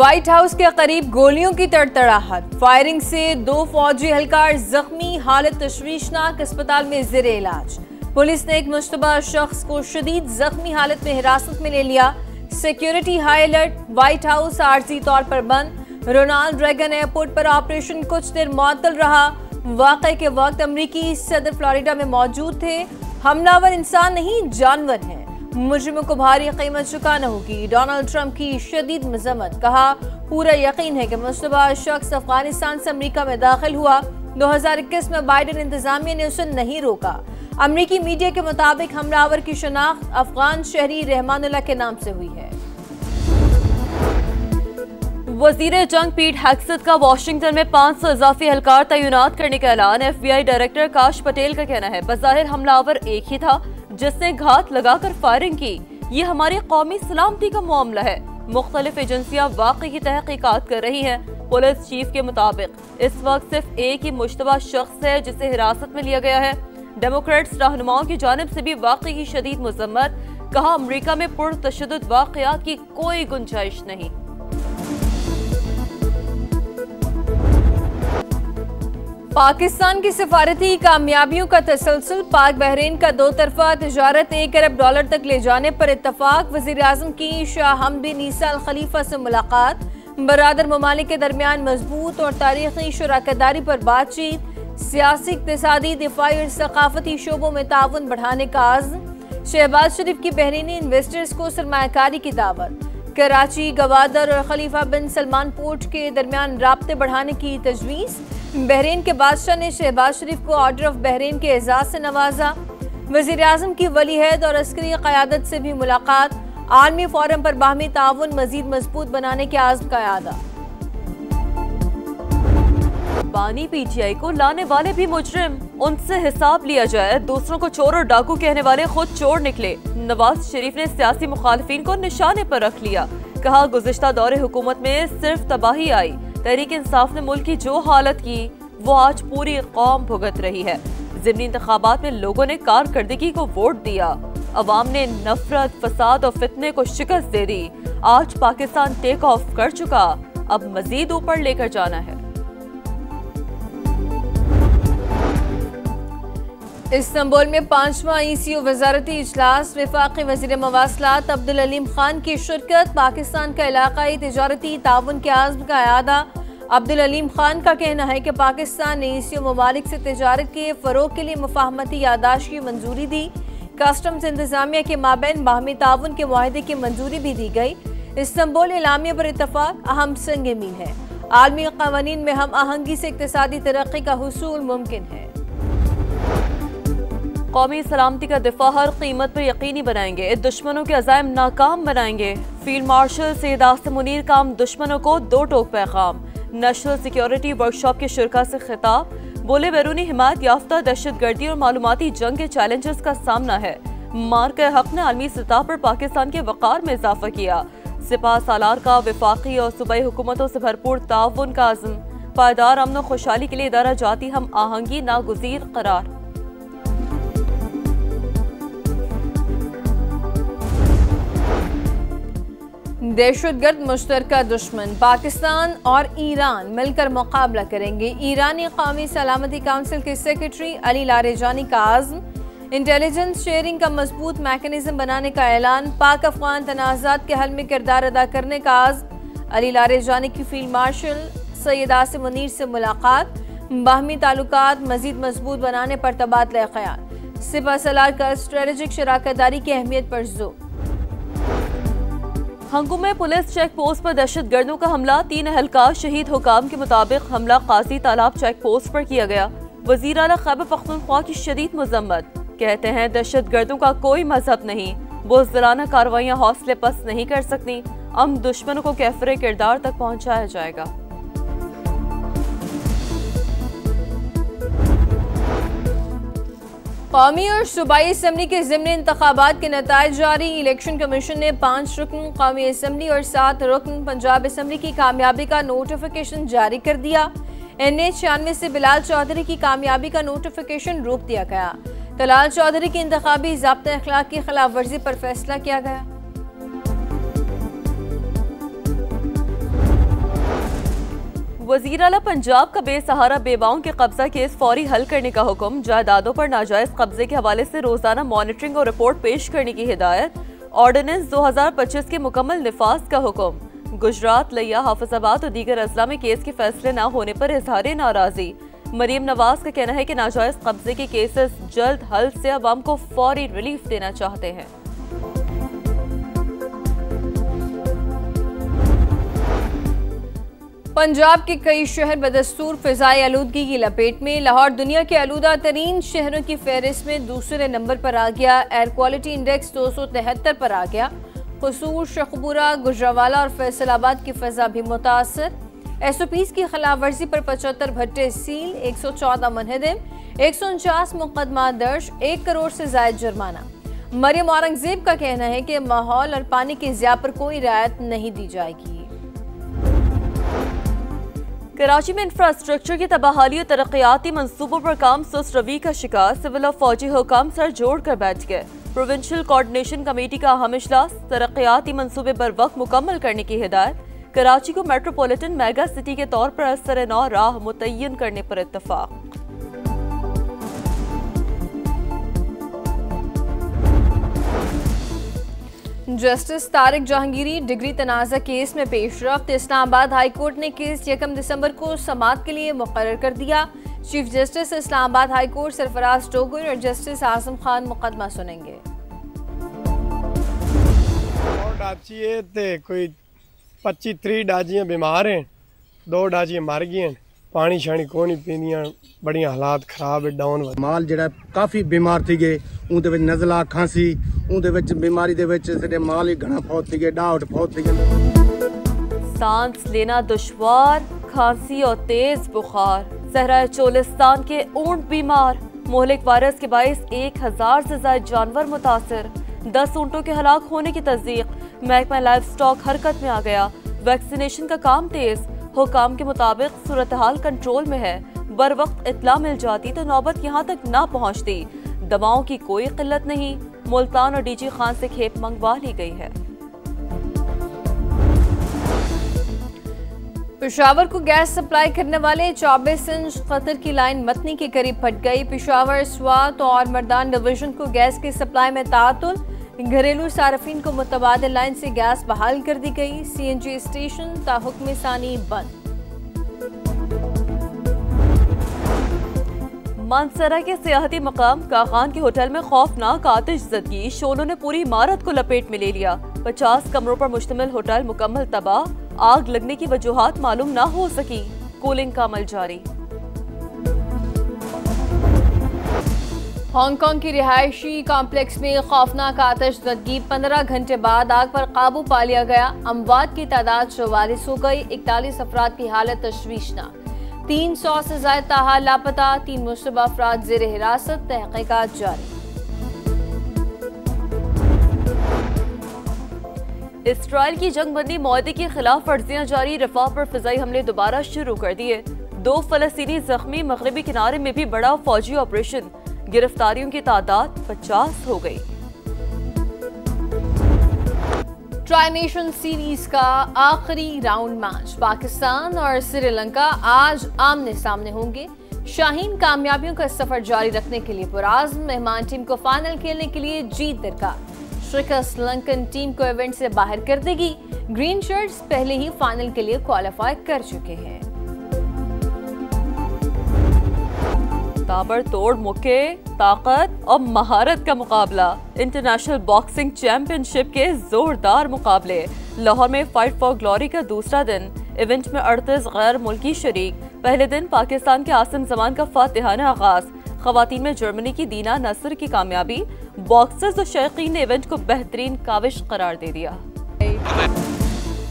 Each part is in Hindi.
व्हाइट हाउस के करीब गोलियों की तड़तड़ाहट, फायरिंग से 2 फौजी एहलकार जख्मी, हालत तशवीशनाक, अस्पताल में ज़ेरे इलाज। पुलिस ने एक मुश्तबा शख्स को शदीद जख्मी हालत में हिरासत में ले लिया। Security high alert, White House आर्जी तौर पर बंद। रोनाल्ड रेगन एयरपोर्ट पर ऑपरेशन कुछ देर मुअत्तल रहा। वाक़े के वक्त अमरीकी सदर फ्लोरिडा में मौजूद थे। हमलावर इंसान नहीं, जानवर हैं। मुजरिमों को भारी कीमत चुकाना होगी। डोनाल्ड ट्रंप की शदीद मजम्मत, कहा पूरा यकीन है कि मुश्तबा शख्स अफगानिस्तान से अमरीका में दाखिल हुआ। 2021 में बाइडेन इंतजामिया ने उसे नहीं रोका। अमरीकी मीडिया के मुताबिक हमलावर की शनाख्त अफगान शहरी रहमानुल्लाह के नाम से हुई है। वजीर जंग पीट हेग्सेथ का वाशिंगटन में 500 इजाफी एहलकार तैनात करने का ऐलान। FBI डायरेक्टर काश पटेल का कहना है, बज़ाहिर हमलावर एक ही था जिसने घात लगाकर फायरिंग की। ये हमारी कौमी सलामती का मामला है। मुख्तलिफ एजेंसियां वाक़े की तहकीकात कर रही हैं। पुलिस चीफ के मुताबिक इस वक्त सिर्फ एक ही मुश्तबा शख्स है जिसे हिरासत में लिया गया है। डेमोक्रेट्स रहनुमाओं की जानिब से भी वाक़े की शदीद मजम्मत, कहा अमरीका में पुरतशद्दुद वाक़यात की कोई गुंजाइश नहीं। पाकिस्तान की सिफारती कामयाबियों का तसलसल, पाक बहरीन का 2 तरफा तिजारत $1 अरब तक ले जाने पर इत्तफाक। वज़ीर आज़म की शाह हमद बिन ईसा अल खलीफा से मुलाकात, बरादर ममालिक के दरमियान मजबूत और तारीखी शराकतदारी पर बातचीत। सियासी, इक़्तिसादी, दिफाई और सकाफती शोबों में ताउन बढ़ाने का आज़्म। शहबाज शरीफ की बहरीनी इन्वेस्टर्स को सरमायाकारी की दावत। कराची, गवादर और खलीफा बिन सलमान पोर्ट के दरमियान राब्ते बढ़ाने की तजवीज़। बहरीन के बादशाह ने शहबाज शरीफ को ऑर्डर ऑफ बहरीन के एजाज से नवाजा। वज़ीर आज़म की वलीअहद और अस्करी क़यादत से भी मुलाकात। आलमी फोरम पर बाहमी ताउन मज़ीद मजबूत बनाने के आज़्म का यादा। बानी PTI को लाने वाले भी मुजरिम, उनसे हिसाब लिया जाए। दूसरों को चोर और डाकू कहने वाले खुद चोर निकले। नवाज शरीफ ने सियासी मुखालिफिन को निशाने पर रख लिया, कहा गुज़िश्ता दौरे हुकूमत में सिर्फ तबाही आई। तहरीक इंसाफ ने मुल्क की जो हालत की वो आज पूरी कौम भुगत रही है। ज़िमनी इंतखाबात में लोगों ने कारकर्दगी को वोट दिया। अवाम ने नफरत, फसाद और फितने को शिकस्त दे दी। आज पाकिस्तान टेक ऑफ कर चुका, अब मजीद ऊपर लेकर जाना है। इस्तांबुल में 5वां ECO वजारती इजलास, वफाकी वज़ीर मवासलात अब्दुल अलीम खान की शिरकत। पाकिस्तान का इलाकाई तिजारती ताउन के आज़्म का यादा। अब्दुल अलीम खान का कहना है कि पाकिस्तान ने ECO ममालिक से तिजारत के फ़रोग के लिए मुफाहमती यादाश्त की मंजूरी दी। कस्टम्स इंतजामिया के माबैन बाहमी ताउन के मुआहदे की मंजूरी भी दी गई। इस्तांबुल एलामिया पर इत्तफाक अहम संग मील है। आलमी क़वानीन में हम आहंगी से इक़्तिसादी तरक्की का हुसूल मुमकिन है। कौमी सलामती का दिफा हर कीमत पर यकीनी बनाएंगे, दुश्मनों के अज़ाइम नाकाम बनाएंगे। फील्ड मार्शल सैयद आसिम मुनीर का दुश्मनों को 2 टोक पैगाम। नेशनल सिक्योरिटी वर्कशॉप के शुरका से खिताब, बोले बैरूनी हिमायत याफ्ता दहशतगर्दी और मालूमाती जंग के चैलेंजेस का सामना है। मार्के हक ने आलमी सतह पर पाकिस्तान के वक़ार में इजाफा किया। सिपा सालार का वफाकी और सूबाई हुकूमतों से भरपूर ताउन का अज़्म। पायदार अमन और खुशहाली के लिए इदारा जाती हम आहंगी नागुज़ीर करार। दहशतगर्द मुश्तरका दुश्मन, पाकिस्तान और ईरान मिलकर मुकाबला करेंगे। ईरानी कौमी सलामती काउंसिल के सेक्रेटरी अली लारेजानी का आज़्म। इंटेलिजेंस शेयरिंग का मजबूत मैकेनिज्म बनाने का ऐलान। पाक अफगान तनाज़ात के हल में किरदार अदा करने का आज़्म। अली लारेजानी की फील्ड मार्शल सैयद आसिम मुनीर से मुलाकात। बाहमी ताल्लुकात मजीद मजबूत बनाने पर तबादला ख्याल। सिपा सलार का स्ट्रेटेजिक शराकतदारी की अहमियत पर जोर। हंगू में पुलिस चेक पोस्ट पर दहशतगर्दों का हमला, 3 एहलकार शहीद। हुकाम के मुताबिक हमला काजी तालाब चेक पोस्ट पर किया गया। वज़ीर आला खैबर पख्तूनख्वा की शदीद मजम्मत, कहते हैं दहशतगर्दों का कोई मजहब नहीं, बुज़दिलाना कार्रवाइयाँ हौसले पस्त नहीं कर सकती। हम दुश्मनों को कैफरे किरदार तक पहुँचाया जाएगा। कौमी और सूबाई असम्बली के ज़िमनी इंतखाबात के नताइज जारी। इलेक्शन कमीशन ने 5 रुकन कौमी असम्बली और 7 रुकन पंजाब असम्बली की कामयाबी का नोटिफिकेशन जारी कर दिया। NA 96 से बिलाल चौधरी की कामयाबी का नोटिफिकेशन रोक दिया गया। तलाल चौधरी की इंतखाबी ज़ाब्ता अखलाक की खिलाफ वर्जी पर फैसला किया गया। वज़ीर आला पंजाब का बेसहारा बेवाओं के कब्जा केस फौरी हल करने का हुक्म। जायदादों पर नाजायज कब्जे के हवाले से रोजाना मॉनिटरिंग और रिपोर्ट पेश करने की हिदायत। ऑर्डिनेंस 2025 के मुकम्मल निफाज का हुक्म। गुजरात, लिया, हाफिजाबाद और दीगर अजला में केस के फैसले न होने पर इजहार नाराजी। मरियम नवाज का कहना है कि नाजायज कब्जे के केसेस जल्द हल से अवाम को फौरी रिलीफ देना चाहते हैं। पंजाब के कई शहर बदस्तूर फिजाई आलूदगी की लपेट में। लाहौर दुनिया के आलूदा तरीन शहरों की फहरिस्त में दूसरे नंबर पर आ गया। एयर क्वालिटी इंडेक्स 273 पर आ गया। कसूर, शखपुरा, गुजरावाला और फैसलाबाद की फजा भी मुतासर। SOPs की खिलाफ वर्जी पर 75 भट्टे सील, 114 मुनहदिम, 149 मुकदमा दर्ज, 1 करोड़ से जायद जुर्माना। मरियम औरंगजेब का कहना है कि माहौल और पानी के ज़िया पर कोई रियायत नहीं दी जाएगी। कराची में इंफ्रास्ट्रक्चर की तबाहाली और तरक्याती मंसूबों पर काम सुस्त रवि का शिकार। सिविल और फौजी हुकाम सर जोड़ कर बैठ गए। प्रोविंशियल कोऑर्डिनेशन कमेटी का अहम इजलास। तरक्याती मंसूबे बर वक्त मुकम्मल करने की हिदायत। कराची को मेट्रोपॉलिटन मेगा सिटी के तौर पर असर नौ राह मुतय्यन करने पर इत्तफाक। जस्टिस तारिक जहांगीरी डिग्री तनाज़ा केस में पेशरफ्त। इस्लामाबाद हाई कोर्ट ने केस 1 दिसंबर को समाअत के लिए मुकर्रर कर दिया। Chief justice Islamabad high court Sarfraz Dogar और जस्टिस आजम खान मुकदमा सुनेंगे। कोई 25-30 डाजियां बीमार हैं, 2 डाजियां मर गई हैं। पानी शानी को नहीं पींदियां, बड़ी हालात खराब है। डाउन माल जड़ा काफ़ी बीमार थी गए, उनके नज़ला खांसी, उनके बीमारी दे माल ही घना फौत थी गए, डाउट फौत थी गए। सांस लेना दुश्वार, खांसी और तेज बुखार। सहरा चोलिस्तान के ऊंट बीमार। मोहलिक वायरस के बाइस 1000 से ज्यादा जानवर मुतासर। 10 ऊंटों के हलाक होने की तस्दीक। महकमा लाइफ स्टॉक हरकत में आ गया। वैक्सीनेशन का काम तेज। हुकाम के मुताबिक सूरत हाल कंट्रोल में है। बर वक्त इत्ला मिल जाती तो नौबत यहाँ तक ना पहुँचती। दवाओं की कोई किल्लत नहीं। मुल्तान और डीजी खान से खेप मंगवा ली गई है। पेशावर को गैस सप्लाई करने वाले 24 इंच कतर की लाइन मतनी के करीब फट गई। पेशावर, स्वात और मर्दान डिवीजन को गैस की सप्लाई में तातुल। घरेलू सार्फिन को मुतबादिल लाइन से गैस बहाल कर दी गई। CNG स्टेशन ताहुक्म सानी बंद। मानसरा के सियाहती मकाम काखान के होटल में खौफनाक आतिश ज़दगी। शोलों ने पूरी इमारत को लपेट में ले लिया। 50 कमरों पर मुश्तमिल होटल मुकम्मल तबाह। आग लगने की वजूहात मालूम ना हो सकी। कूलिंग का अमल जारी। हांगकांग की रिहायशी कॉम्प्लेक्स में खौफनाक आतिशज़दगी। 15 घंटे बाद आग पर काबू पा लिया गया। अमवात की तादाद 44 हो गई। 41 अफराद की हालत तशवीशनाक। 300 से ज्यादा ताहाल लापता। 3 मुश्तबा अफराद ज़ेर हिरासत। तहकीकात जारी। इसराइल की जंगबंदी मुआहदे की खिलाफ वर्जियां जारी। रफाह पर फिजाई हमले दोबारा शुरू कर दिए। 2 फलस्तीनी जख्मी। मगरबी किनारे में भी बड़ा फौजी ऑपरेशन। गिरफ्तारियों की तादाद 50 हो गई। ट्राई नेशन सीरीज का आखिरी राउंड मैच। पाकिस्तान और श्रीलंका आज आमने सामने होंगे। शाहीन कामयाबियों का सफर जारी रखने के लिए पुराज़्म। मेहमान टीम को फाइनल खेलने के लिए जीत दरकार। शिकस्त श्रीलंकन टीम को इवेंट से बाहर कर देगी। ग्रीन शर्ट्स पहले ही फाइनल के लिए क्वालिफाई कर चुके हैं। ताबड़तोड़ मुक्के, ताकत और महारत का मुकाबला। इंटरनेशनल बॉक्सिंग चैंपियनशिप के जोरदार मुकाबले। लाहौर में फाइट फॉर ग्लोरी का दूसरा दिन। इवेंट में 38 गैर मुल्की शरीक। पहले दिन पाकिस्तान के आसिम जमान का फातिहाना आगाज। खवातीन में जर्मनी की दीना नसर की कामयाबी। बॉक्सर्स और शौकीन ने इवेंट को बेहतरीन काविश करार दे दिया।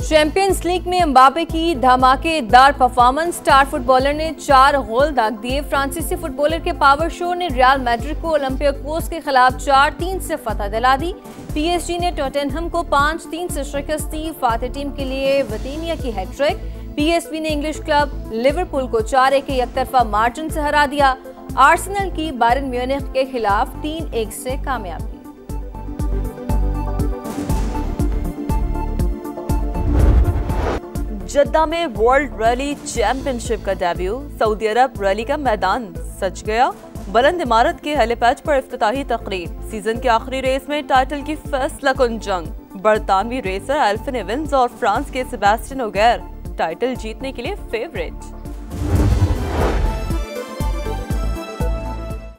चैंपियंस लीग में एम्बापे की धमाकेदार परफॉर्मेंस। स्टार फुटबॉलर ने 4 गोल दाग दिए। फ्रांसीसी फुटबॉलर के पावर शो ने रियल मैड्रिड को ओलंपियाकोस के खिलाफ 4-3 से फतह दिला दी। PSG ने टॉटनहम को 5-3 से शिकस्त दी। फातह टीम के लिए वतीनिया की हैट्रिक। PSV ने इंग्लिश क्लब लिवरपूल को 4-1 के एकतरफा मार्जिन से हरा दिया। आर्सेनल की बायरन म्यूनिख के खिलाफ 3-1 से कामयाबी। जद्दा में वर्ल्ड रैली चैंपियनशिप का डेब्यू, सऊदी अरब रैली का मैदान सज गया। बुलंद इमारत के हेलीपैड पर इफ्तिताही तकरीब। सीजन के आखिरी रेस में टाइटल की फैसला कुन जंग। बरतानवी रेसर एल्फिन इवेंस और फ्रांस के सेबेस्टियन ओगिएर टाइटल जीतने के लिए फेवरेट।